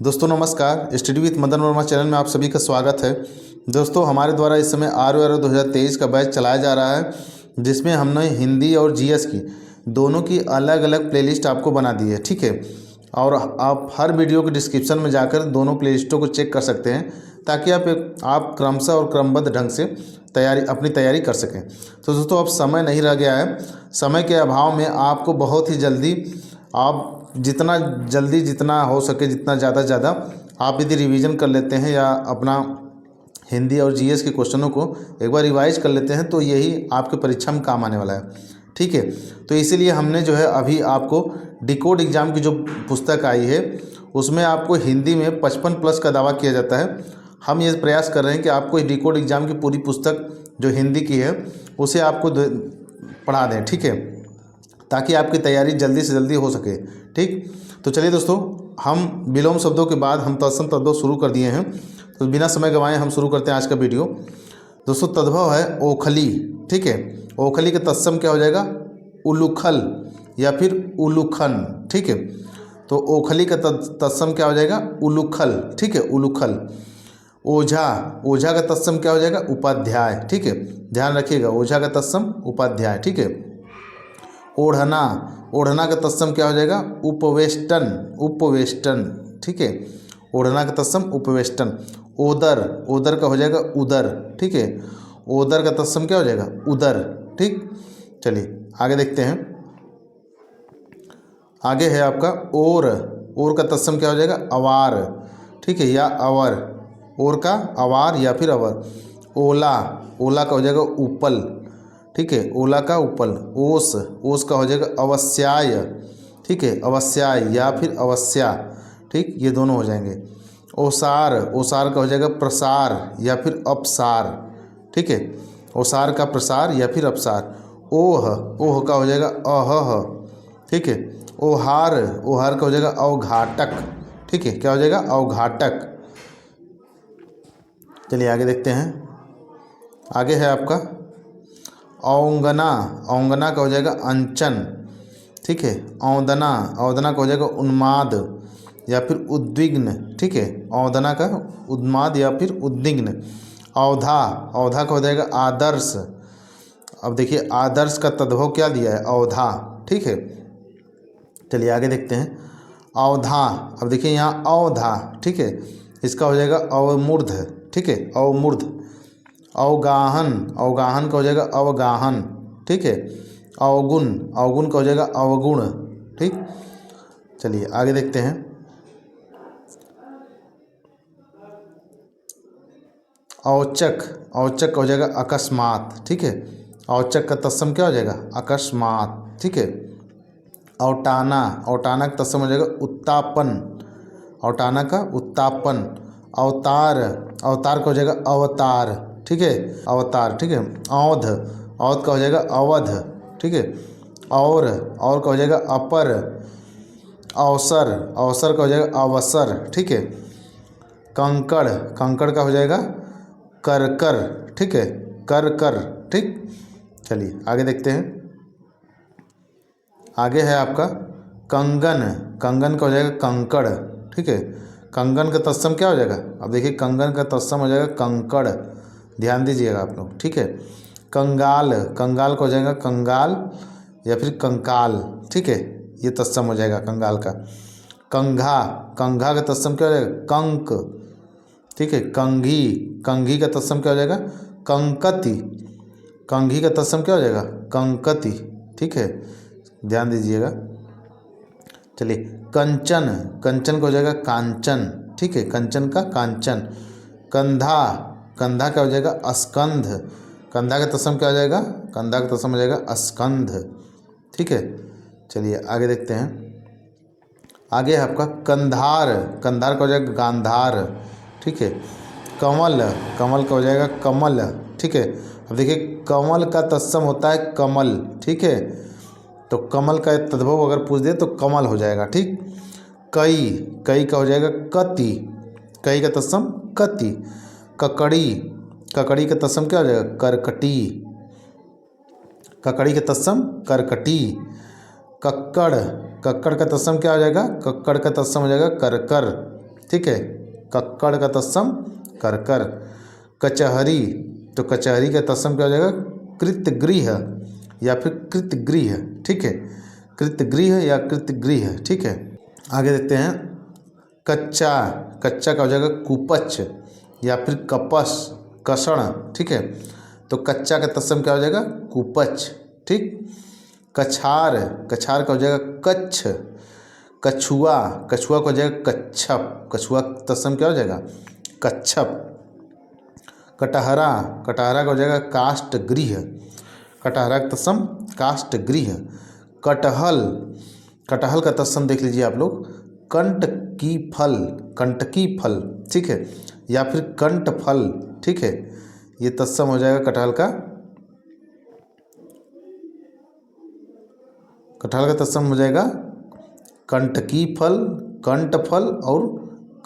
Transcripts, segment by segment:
दोस्तों नमस्कार। Study with Madan Verma channel में आप सभी का स्वागत है। दोस्तों हमारे द्वारा इस समय RO 2023 का बैच चलाया जा रहा है, जिसमें हमने हिंदी और GS की दोनों की अलग अलग प्लेलिस्ट आपको बना दी है। ठीक है, और आप हर वीडियो के डिस्क्रिप्शन में जाकर दोनों प्लेलिस्टों को चेक कर सकते हैं, ताकि आप क्रमशः और क्रमबद्ध ढंग से अपनी तैयारी कर सकें। तो दोस्तों अब समय नहीं रह गया है। समय के अभाव में आपको बहुत ही जल्दी आप जितना हो सके जितना ज़्यादा से ज़्यादा आप यदि रिवीजन कर लेते हैं या अपना हिंदी और GS के क्वेश्चनों को एक बार रिवाइज कर लेते हैं तो यही आपके परीक्षा में काम आने वाला है। ठीक है, तो इसीलिए हमने जो है अभी आपको डिकोड एग्ज़ाम की जो पुस्तक आई है उसमें आपको हिंदी में 55+ का दावा किया जाता है। हम ये प्रयास कर रहे हैं कि आपको डिकोड एग्ज़ाम की पूरी पुस्तक जो हिंदी की है उसे आपको पढ़ा दें। ठीक है, ताकि आपकी तैयारी जल्दी से जल्दी हो सके। ठीक, तो चलिए दोस्तों, हम विलोम शब्दों के बाद हम तत्सम तद्भव शुरू कर दिए हैं, तो बिना समय गंवाए हम शुरू करते हैं आज का वीडियो। दोस्तों तद्भव है ओखली। ठीक है, ओखली का तत्सम क्या हो जाएगा? उलूखल या फिर उलूखन। ठीक है, तो ओखली का तत्सम क्या हो जाएगा? उलूखल। ठीक है, उलूखल। ओझा, ओझा का तत्सम क्या हो जाएगा? उपाध्याय। ठीक है, ध्यान रखिएगा, ओझा का तत्सम उपाध्याय। ठीक है। ओढ़ना, ओढ़ना का तत्सम क्या हो जाएगा? उपवेष्टन, उपवेष्टन। ठीक है, ओढ़ना का तत्सम उपवेष्टन। ओदर, ओदर का हो जाएगा उदर। ठीक है, ओदर का तत्सम क्या हो जाएगा? उदर। ठीक, चलिए आगे देखते हैं। आगे है आपका ओर, ओर का तत्सम क्या हो जाएगा? अवार। ठीक है, या अवर, ओर का अवार या फिर अवर। ओला, ओला का हो जाएगा उपल। ठीक है, ओला का उपल। ओस, ओस का हो जाएगा अवस्याय। ठीक है, अवस्याय या फिर अवस्या। ठीक, ये दोनों हो जाएंगे। ओसार, ओसार का हो जाएगा प्रसार या फिर अपसार। ठीक है, ओसार का प्रसार या फिर अपसार। ओह, ओह का हो जाएगा अहह। ठीक है, ओहार, ओहार का हो जाएगा अवघाटक। ठीक है, क्या हो जाएगा? अवघाटक। चलिए आगे देखते हैं। आगे है आपका औंगना, औंगना का हो जाएगा अंचन। ठीक है, औंदना, औंदना का हो जाएगा उन्माद या फिर उद्विग्न। ठीक है, औंदना का उन्माद या फिर उद्विग्न। औधा, औधा का हो जाएगा आदर्श। अब देखिए आदर्श का तद्भव क्या दिया है? औधा। ठीक है, चलिए आगे देखते हैं। अवधा, अब देखिए यहाँ अवधा। ठीक है, इसका हो जाएगा अवमूर्ध। ठीक है, अवमूर्ध। अवगाहन, अवगाहन का हो जाएगा अवगाहन। ठीक है, अवगुण, अवगुण का हो जाएगा अवगुण। ठीक, चलिए आगे देखते हैं। औचक, औचक का हो जाएगा अकस्मात। ठीक है, औचक का तत्सम क्या हो जाएगा? अकस्मात। ठीक है, औटाना, औटाना का तत्सम हो जाएगा उत्तापन। औटाना का उत्तापन। अवतार, अवतार का हो जाएगा अवतार। ठीक है, अवतार। ठीक है, औध, औध का हो जाएगा अवध। ठीक है, और का हो जाएगा अपर। अवसर, अवसर का हो जाएगा अवसर। ठीक है, कंकड़, कंकड़ का हो जाएगा करकर। ठीक है, कर कर। ठीक, चलिए आगे देखते हैं। आगे है आपका कंगन, कंगन का हो जाएगा कंकड़। ठीक है, कंगन का तत्सम क्या हो जाएगा? अब देखिए कंगन का तत्सम हो जाएगा कंकड़। ध्यान दीजिएगा आप लोग। ठीक है, कंगाल, कंगाल का हो जाएगा कंगाल या फिर कंकाल। ठीक है, ये तत्सम हो जाएगा कंगाल का। कंघा, कंघा का तत्सम क्या हो जाएगा? कंक। ठीक है, कंघी, कंघी का तत्सम क्या हो जाएगा? कंकति। कंघी का तत्सम क्या हो जाएगा? कंकति। ठीक है, ध्यान दीजिएगा। चलिए कंचन, कंचन का हो जाएगा कांचन। ठीक है, कंचन का कांचन। कंधा, कंधा क्या हो जाएगा? स्कंध। कंधा का तत्सम क्या हो जाएगा? कंधा का तत्सम हो जाएगा स्कंध। ठीक है, चलिए आगे देखते हैं। आगे है आपका कंधार, कंधार का हो जाएगा गांधार। ठीक है, कमल, कमल का हो जाएगा कमल। ठीक है, अब देखिए कमल का तत्सम होता है कमल। ठीक है, तो कमल का तद्भव अगर पूछ दे तो कमल हो जाएगा। ठीक, कई, कई का हो जाएगा कति। कई का तत्सम कति। ककड़ी, ककड़ी का तत्सम क्या हो जाएगा? करकटी। ककड़ी का तत्सम करकटी। कक्कड़, कक्कड़ का तत्सम क्या हो जाएगा? कक्कड़ का तत्सम हो जाएगा करकर। ठीक है। कक्कड़ का तत्सम करकर। कचहरी, तो कचहरी का तत्सम क्या हो जाएगा, कृतगृह या फिर कृतगृह, ठीक है। कृतगृह या कृतगृह, ठीक है। आगे देखते हैं कच्चा, कच्चा का हो जाएगा कुपच या फिर कपस, कसण, ठीक है। तो कच्चा का तत्सम क्या हो जाएगा, कुपच, ठीक। कछार, कछार का हो जाएगा कच्छ। कछुआ, कछुआ का हो जाएगा कच्छप, कछुआ का तत्सम क्या हो जाएगा, कच्छप। कटहरा, कटहरा का हो जाएगा काष्ठगृह, कटहरा का तत्सम काष्ठगृह। कटहल, कटहल का तत्सम देख लीजिए आप लोग, कंटकी फल, कंटकी फल, ठीक है, या फिर कंठ फल, ठीक है। ये तत्सम हो जाएगा कटहल का, कटहल का तत्सम हो जाएगा कंटकी फल, कंठ फल और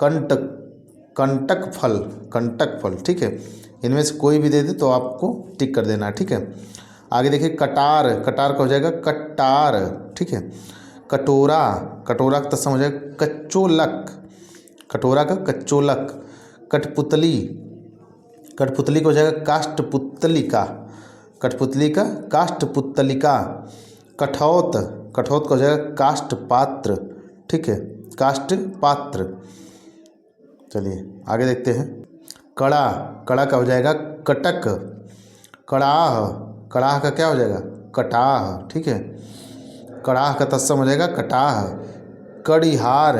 कंटक फल, कंटक फल, ठीक है। इनमें से कोई भी दे दे तो आपको टिक कर देना है, ठीक है। आगे देखिए कटार, कटार का हो जाएगा कट्टार, ठीक है। कटोरा, कटोरा का तत्सम हो जाएगा कच्चोलक, कटोरा का कच्चोलक। कठपुतली, कठपुतली का हो जाएगा काष्ठपुतलिका, कठपुतली का काष्ठपुतलिका। कठौत, कठौत का हो जाएगा काष्ठपात्र, ठीक है, काष्ठपात्र। चलिए आगे देखते हैं। कड़ा, कड़ा का हो जाएगा कटक। कड़ाह, कड़ाह का क्या हो जाएगा, कटाह, ठीक है। कड़ाह का तत्सम हो जाएगा कटाह। कड़ीहार,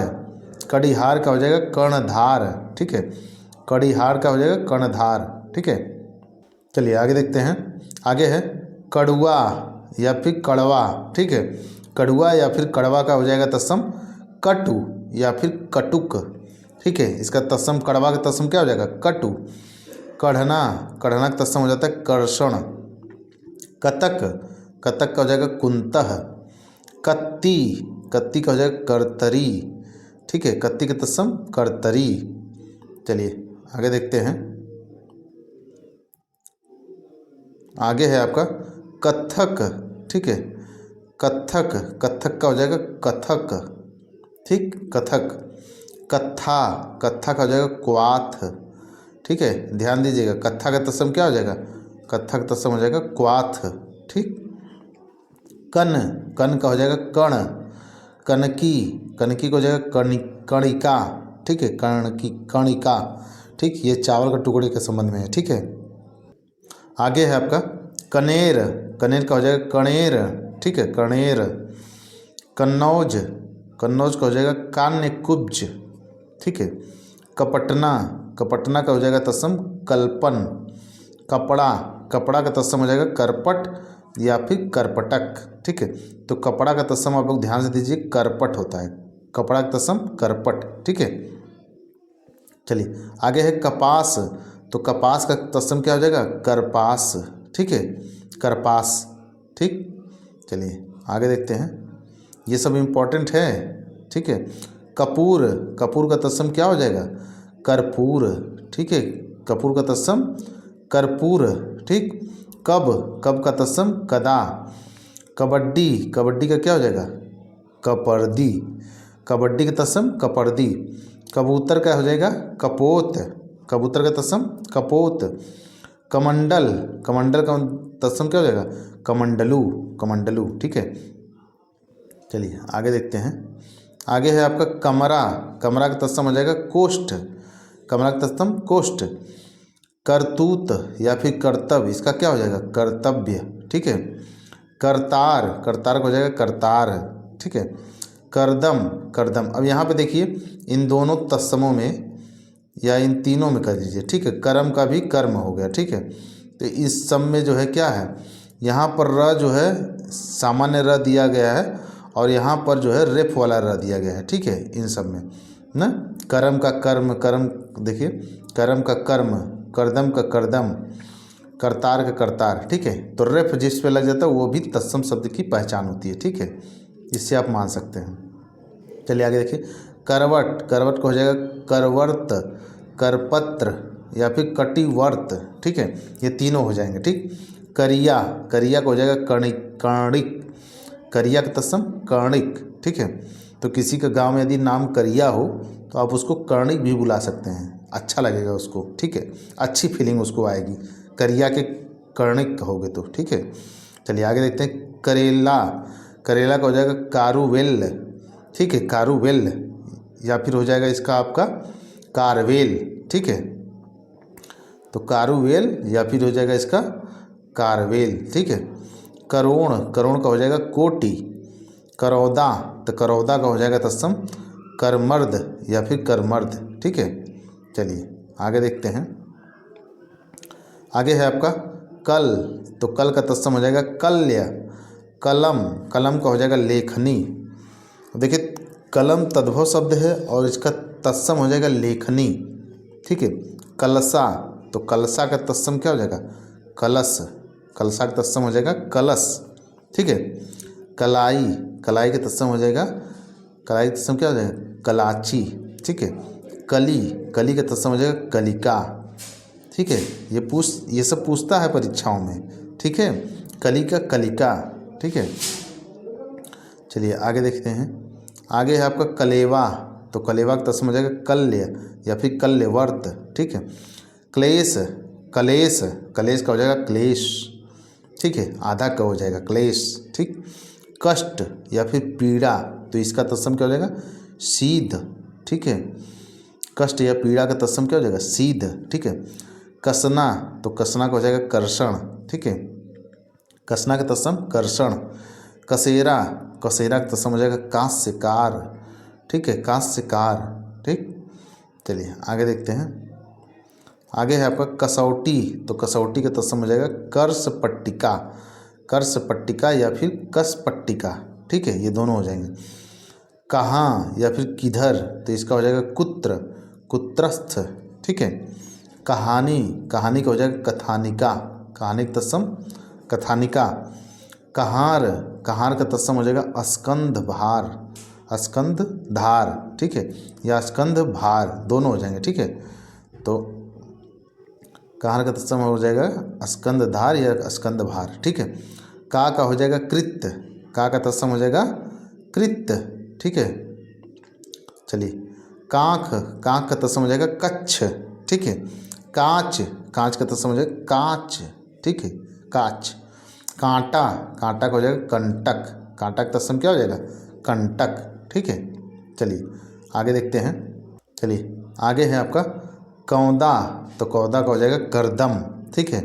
कड़ीहार का हो जाएगा कर्णधार, ठीक है। कड़ीहार का हो जाएगा कर्णधार, ठीक है। चलिए आगे देखते हैं। आगे है कड़ुआ या फिर कड़वा, ठीक है। कड़ुआ या फिर कड़वा का हो जाएगा तत्सम कटु या फिर कटुक, ठीक है। इसका तत्सम, कड़वा का तत्सम क्या हो जाएगा, कटु। कढ़ना, कढ़ना का तत्सम हो जाता है कर्षण। कतक, कतक का हो जाएगा कुंतः। कत्ती, कत्ती का हो जाएगा करतरी, ठीक है। कत्ती का तत्सम करतरी। चलिए आगे देखते हैं। आगे है आपका कथक, ठीक है। कथक, कथक का हो जाएगा कथक, ठीक, कथक। कत्था, कत्था का हो जाएगा क्वाथ, ठीक है। ध्यान दीजिएगा, कत्था का तत्सम क्या हो जाएगा, कत्था का तत्सम हो जाएगा क्वाथ, ठीक। कन, कन का हो जाएगा कण। कनकी, कनकी को हो जाएगा कणिका, ठीक है, कणकी, कणिका, ठीक। ये चावल का टुकड़े के संबंध में है, ठीक है। आगे है आपका कनेर, कनेर का हो जाएगा कणेर, ठीक है, कणेर। कन्नौज, कन्नौज का हो जाएगा कान्य कुब्ज, ठीक है। कपटना, कपटना का हो जाएगा तत्सम कल्पन। कपड़ा, कपड़ा का तत्सम हो जाएगा करपट या फिर करपटक, ठीक है। तो कपड़ा का तत्सम आप लोग ध्यान से दीजिए, करपट होता है, कपड़ा का तत्सम करपट, ठीक है। चलिए आगे है कपास, तो कपास का तत्सम क्या हो जाएगा, करपास, ठीक है, करपास, ठीक। चलिए आगे देखते हैं, ये सब इम्पोर्टेंट है, ठीक है। कपूर, कपूर का तत्सम क्या हो जाएगा, कर्पूर, ठीक है। कपूर का तत्सम कर्पूर, ठीक। कब, कब का तत्सम कदा। कबड्डी, कबड्डी का क्या हो जाएगा, कपर्दी, कबड्डी का तत्सम कपर्दी। कबूतर का हो जाएगा कपोत, कबूतर का तत्सम कपोत। कमंडल, कमंडल का तत्सम क्या हो जाएगा, कमंडलू, कमंडलू, ठीक है। चलिए आगे देखते हैं। आगे है आपका कमरा, कमरा का तत्सम हो जाएगा कोष्ठ, कमरा का तत्सम कोष्ठ। करतूत या फिर कर्तव्य, इसका क्या हो जाएगा, कर्तव्य, ठीक है। करतार, करतार का हो जाएगा करतार, ठीक है। करदम, करदम। अब यहाँ पे देखिए इन दोनों तत्समों में या इन तीनों में कर दीजिए, ठीक है। कर्म का भी कर्म हो गया, ठीक है। तो इस सब में जो है क्या है, यहाँ पर र जो है सामान्य र दिया गया है और यहाँ पर जो है रेफ वाला र दिया गया है, ठीक है। इन सब में ना कर्म का कर्म, कर्म देखिए, कर्म का कर्म, करदम का करदम, करतार का करतार, ठीक है। तो रेफ जिस पे लग जाता है वो भी तत्सम शब्द की पहचान होती है, ठीक है। इससे आप मान सकते हैं। चलिए आगे देखिए। करवट, करवट का हो जाएगा करवर्त, करपत्र या फिर कटिवर्त, ठीक है। ये तीनों हो जाएंगे, ठीक। करिया, करिया का हो जाएगा कर्णिक, करिया का तत्सम कर्णिक, ठीक है। तो किसी का गांव में यदि नाम करिया हो तो आप उसको कर्णिक भी बुला सकते हैं, अच्छा लगेगा उसको, ठीक है, अच्छी फीलिंग उसको आएगी। करिया के कर्णिक कहोगे तो, ठीक है। चलिए आगे देखते हैं। करेला, करेला का हो जाएगा कारुवेल, ठीक है, कारुवेल, या फिर हो जाएगा इसका आपका कारवेल, ठीक है। तो कारुवेल या फिर हो जाएगा इसका कारवेल, ठीक है। करोण, करोण का हो जाएगा कोटि। करौदा, तो करौदा का हो जाएगा तत्सम करमर्द या फिर करमर्द, ठीक है। चलिए आगे देखते हैं। आगे है आपका कल, तो कल का तत्सम हो जाएगा कल्य। कलम, कलम का हो जाएगा लेखनी। देखिए कलम तद्भव शब्द है और इसका तत्सम हो जाएगा लेखनी, ठीक है। कलसा, तो कलसा का तत्सम क्या हो जाएगा कलश, कलसा का तत्सम हो जाएगा कलश, ठीक है। कलाई, कलाई का तत्सम हो जाएगा, कलाई का तत्सम क्या हो जाएगा कलाची, ठीक है। कली, कली का तत्सम हो जाएगा कलिका, ठीक है। ये सब पूछता है परीक्षाओं में, ठीक है। कली का कलिका, ठीक है। चलिए आगे देखते हैं। आगे है आपका कलेवा, तो कलेवा का तत्सम हो जाएगा कल्य या फिर कल्यवर्त, ठीक है। क्लेश, कलेश, कलेश का हो जाएगा क्लेश, ठीक है, आधा का हो जाएगा क्लेश, ठीक। कष्ट या फिर पीड़ा, तो इसका तत्सम क्या हो जाएगा सीध, ठीक है। कष्ट या पीड़ा का तत्सम क्या हो जाएगा सीध, ठीक है। कसना, तो कसना का हो जाएगा कर्षण, ठीक है, कसना का तत्सम कर्षण। कसेरा, कसेरा का तत्सम हो जाएगा कांस्यकार, ठीक है, कांस्यकार, ठीक। चलिए आगे देखते हैं। आगे है आपका कसौटी, तो कसौटी का तत्सम हो जाएगा कर्ष पट्टिका, कर्ष पट्टिका या फिर कस पट्टिका, ठीक है, ये दोनों हो जाएंगे। कहाँ या फिर किधर, तो इसका हो जाएगा कुत्र, कुत्रस्थ, ठीक है। कहानी, कहानी का हो जाएगा कथानिका, कहानी का तत्सम कथानिका। कहार, कहार का तत्सम हो जाएगा अस्कंध भार, अस्कंध धार, ठीक है, या स्कंध भार, दोनों हो जाएंगे, ठीक है। तो कहार का तत्सम हो जाएगा स्कंद धार या स्कंद भार, ठीक है। का हो जाएगा कृत्य, का तत्सम हो जाएगा कृत्य, ठीक है। चलिए कांख, कांख का तत्सम हो जाएगा कच्छ, ठीक है। कांच, कांच का तत्सम हो जाएगा कांच, ठीक है, कांच। कांटा, कांटा का हो जाएगा कंटक, कांटा का तत्सम क्या हो जाएगा कंटक, ठीक है। चलिए आगे देखते हैं। चलिए आगे है आपका कौदा, तो कौदा का हो जाएगा करदम, ठीक है।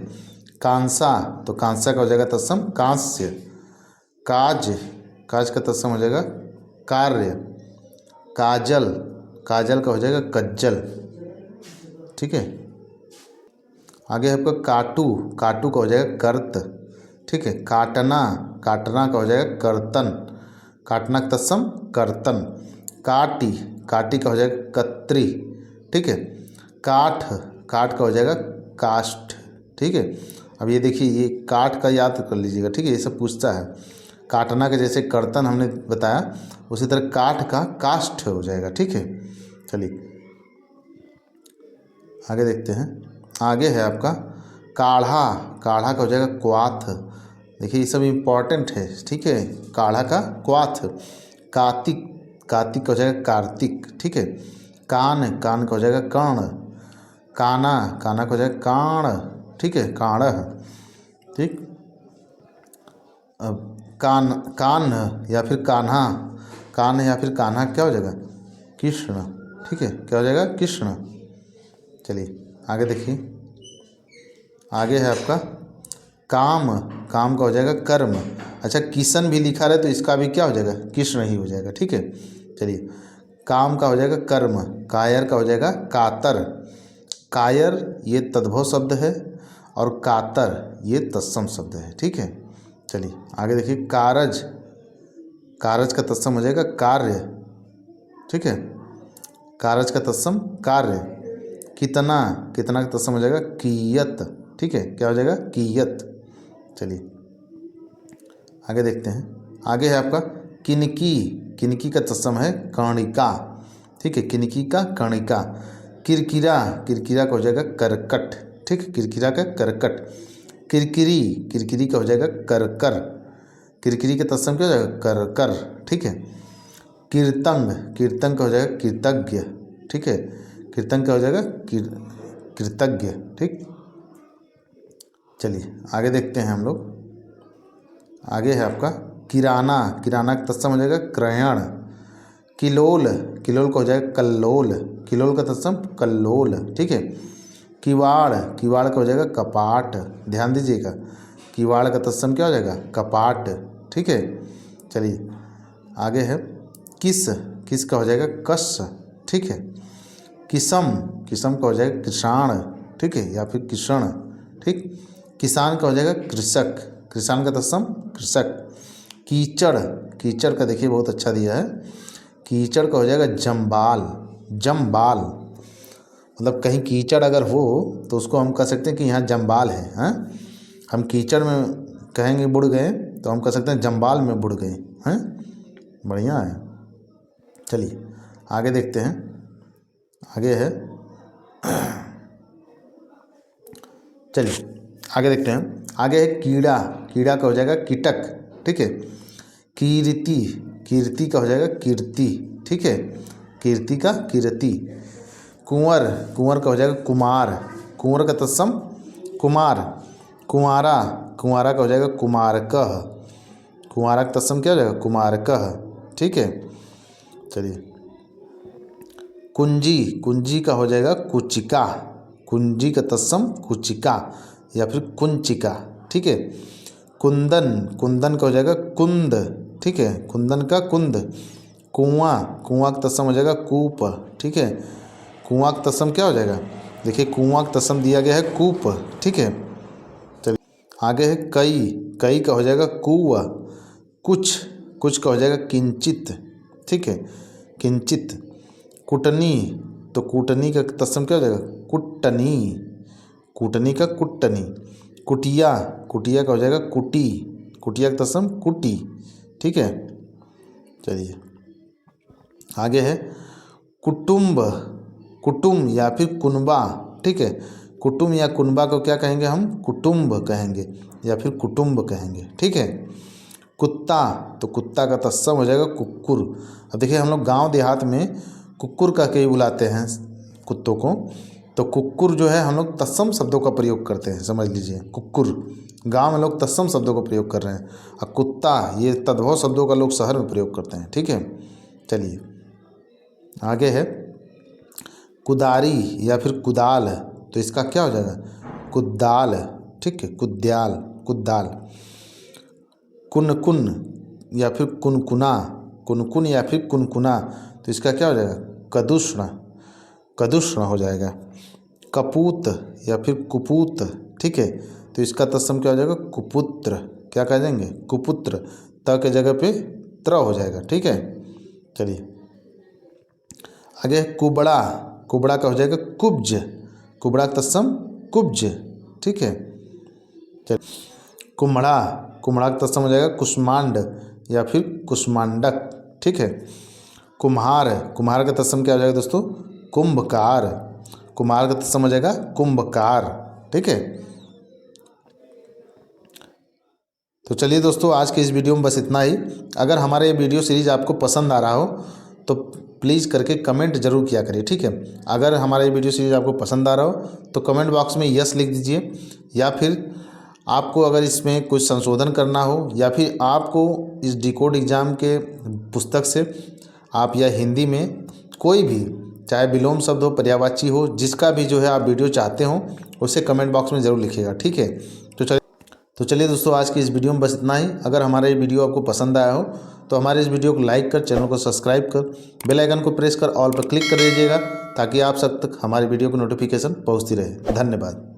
कांसा, तो कांसा का हो जाएगा तत्सम कांस्य। काज, काज का तत्सम हो जाएगा कार्य। काजल, काजल का हो जाएगा कज्जल, ठीक है। आगे है आपका काटू, काटू का हो जाएगा कर्त, ठीक है। काटना, काटना का हो जाएगा कर्तन, काटना का तत्सम कर्तन। काटी, काटी का हो जाएगा कत्री, ठीक है। काठ, काठ का हो जाएगा काष्ठ, ठीक है। अब ये देखिए ये काठ का याद कर लीजिएगा, ठीक है, ये सब पूछता है। काटना के जैसे कर्तन हमने बताया, उसी तरह काठ का काष्ठ हो जाएगा, ठीक है। चलिए आगे देखते हैं। आगे है आपका काढ़ा, काढ़ा का हो जाएगा क्वाथ, देखिए ये सब इम्पॉर्टेंट है, ठीक है। काढ़ा का क्वाथ। कार्तिक, कार्तिक का हो जाएगा कार्तिक, ठीक है। कान, कान का हो जाएगा कर्ण। काना, काना का हो जाएगा काण, ठीक है, काण, ठीक। अब कान, कान या फिर कान्हा, कान या फिर कान्हा क्या हो जाएगा कृष्ण, ठीक है, क्या हो जाएगा कृष्ण। चलिए आगे देखिए। आगे है आपका काम, काम का हो जाएगा कर्म। अच्छा किशन भी लिखा रहे तो इसका भी क्या हो जाएगा कृष्ण ही हो जाएगा, ठीक है। चलिए काम का हो जाएगा कर्म। कायर का हो जाएगा कातर। कायर ये तद्भव शब्द है और कातर ये तत्सम शब्द है, ठीक है। चलिए आगे देखिए। कारज, कारज का तत्सम हो जाएगा कार्य, ठीक है। कारज का तत्सम कार्य। कितना, कितना का तत्सम हो जाएगा कियत, ठीक है, क्या हो जाएगा कियत। चलिए आगे देखते हैं। आगे है आपका किनकी, किनकी का तत्सम है कर्णिका, ठीक है, किनकी का कर्णिका। किरकिरा, किरकिरा का हो जाएगा करकट, ठीक, किरकिरा का करकट। किरकिरी, किरकिरी का हो जाएगा करकर, किरकिरी का तत्सम क्या हो जाएगा करकर, ठीक है। कीर्तंग, कीर्तंग का हो जाएगा कृतज्ञ, ठीक है। कीर्तन क्या हो जाएगा, कृतज्ञ। ठीक, चलिए आगे देखते हैं हम लोग। आगे है आपका किराना, किराना का तत्सम हो जाएगा क्रयण। किलोल, किलोल का हो जाएगा कल्लोल, किलोल का तत्सम कल्लोल। ठीक है। किवाड़, किवाड़ का हो जाएगा कपाट, ध्यान दीजिएगा, किवाड़ का तत्सम क्या हो जाएगा, कपाट। ठीक है। चलिए आगे है किस, किस का हो जाएगा कस। ठीक है। किसम, किसम का हो जाएगा किसाण। ठीक है, या फिर किषण। ठीक। किसान का हो जाएगा कृषक, किसान का तत्सम कृषक। कीचड़, कीचड़ का देखिए बहुत अच्छा दिया है, कीचड़ का हो जाएगा जम्बाल, जम्बाल। मतलब कहीं कीचड़ अगर हो तो उसको हम कह सकते हैं कि यहाँ जम्बाल है, हैं। हम कीचड़ में कहेंगे बुड़ गए तो हम कह सकते हैं जम्बाल में बुड़ गए, हैं। बढ़िया है। चलिए आगे देखते हैं। आगे है, चलिए आगे देखते हैं। आगे है कीड़ा, कीड़ा का हो जाएगा कीटक। ठीक है। कीर्ति, कीर्ति का हो जाएगा कीर्ति। ठीक है, कीर्ति का कीर्ति। कुंवर, कुंवर का हो जाएगा कुमार, कुंवर का तत्सम कुमार। कुंवारा, कुंवारा का हो जाएगा कुमारकः, कुंवारा का तत्सम क्या हो जाएगा कुमारकः। ठीक है। चलिए कुंजी, कुंजी का हो जाएगा कुचिका, कुंजी का तत्सम कुचिका या फिर कुंचिका। ठीक है। कुंदन, कुंदन का हो जाएगा कुंद। ठीक है, कुंदन का कुंद। कुआं, कुआं का तत्सम हो जाएगा कूप। ठीक है, कुआं का तत्सम क्या हो जाएगा, देखिए कुआं का तत्सम दिया गया है कूप। ठीक है। चलिए आगे है कई, कई का हो जाएगा कुआ। कुछ, कुछ का हो जाएगा किंचित। ठीक है, किंचित। कुटनी, तो कूटनी का तत्सम क्या हो जाएगा कुटनी, कूटनी का कुटनी। कुटिया, कुटिया का हो जाएगा कुटी, कुटिया का तत्सम कुटी। ठीक है। चलिए आगे है कुटुंब, कुटुंब या फिर कुनबा। ठीक है, कुटुंब या कुनबा को क्या कहेंगे हम, कुटुंब कहेंगे या फिर कुटुंब कहेंगे। ठीक है। कुत्ता, तो कुत्ता का तत्सम हो जाएगा कुक्कुर। अब देखिए हम लोग गांव देहात में कुक्कुर कह के ही बुलाते हैं कुत्तों को, तो कुक्कुर जो है हम लोग तत्सम शब्दों का प्रयोग करते हैं, समझ लीजिए। कुक्कुर गांव में लोग तत्सम शब्दों का प्रयोग कर रहे हैं, और कुत्ता ये तद्भव शब्दों का लोग शहर में प्रयोग करते हैं। ठीक है। चलिए आगे है कुदारी या फिर कुदाल, तो इसका क्या हो जाएगा कुदाल। ठीक है, कुद्याल, कुदाल। कुनकुन या फिर कुनकुना, कुनकुन या फिर कुनकुना, तो इसका क्या हो जाएगा कदुष्ण, कदुष्ण हो जाएगा। कपूत या फिर कुपूत। ठीक है, तो इसका तत्सम क्या हो जाएगा कुपुत्र, क्या कह देंगे कुपुत्र, त के जगह पे त्र हो जाएगा। ठीक है। चलिए आगे कुबड़ा, कुबड़ा का हो जाएगा कुब्ज, कुबड़ा का तत्सम कुब्ज। ठीक है। चलिए कुम्हड़ा, कुम्हड़ा का तत्सम हो जाएगा कुष्मांड या फिर कुष्मांडक। ठीक है। कुम्हार, कुम्हार का तत्सम क्या हो जाएगा दोस्तों कुंभकार, कुम्हार का तत्सम हो जाएगा कुंभकार। ठीक है। तो चलिए दोस्तों आज के इस वीडियो में बस इतना ही। अगर हमारा ये वीडियो सीरीज आपको पसंद आ रहा हो तो प्लीज़ करके कमेंट जरूर किया करिए। ठीक है, अगर हमारा ये वीडियो सीरीज आपको पसंद आ रहा हो तो कमेंट बॉक्स में यस लिख दीजिए, या फिर आपको अगर इसमें कुछ संशोधन करना हो, या फिर आपको इस डिकोड एग्ज़ाम के पुस्तक से आप या हिंदी में कोई भी, चाहे विलोम शब्द हो, पर्यायवाची हो, जिसका भी जो है आप वीडियो चाहते हो उसे कमेंट बॉक्स में ज़रूर लिखिएगा। ठीक है। तो चलिए दोस्तों आज की इस वीडियो में बस इतना ही। अगर हमारा ये वीडियो आपको पसंद आया हो तो हमारे इस वीडियो को लाइक कर, चैनल को सब्सक्राइब कर, बेल आइकन को प्रेस कर ऑल पर क्लिक कर दीजिएगा, ताकि आप सब तक हमारी वीडियो की नोटिफिकेशन पहुंचती रहे। धन्यवाद।